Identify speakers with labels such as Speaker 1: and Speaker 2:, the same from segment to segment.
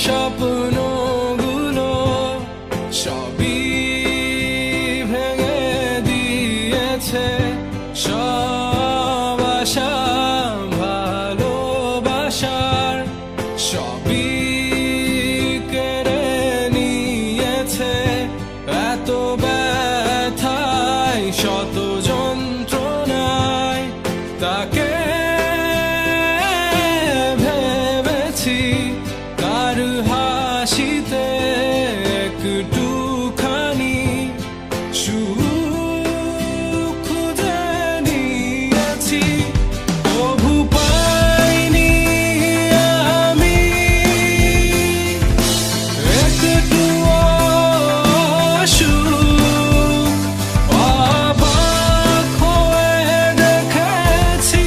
Speaker 1: স্বপ্নগুলো সবই ভেঙে দিয়েছে, সব আশা ভালোবাসার সবই কেড়ে নিয়েছে। এত ব্যথায় শত যন্ত্রণায় তাকে ভেবেছি, তার হাসিতে একটুখানি সুখ খুঁজে নিয়েছি। তবু পাইনি আমি একটুও সুখ, অবাক হয়ে দেখেছি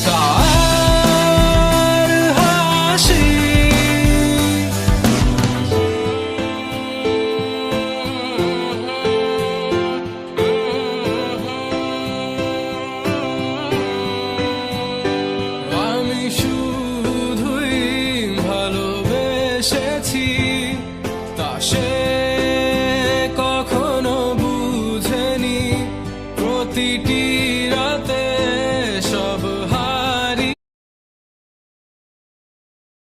Speaker 1: তার হাসি। আমি শুধুই ভালোবেসেছি, তা সে কখনো বুঝেনি। প্রতিটি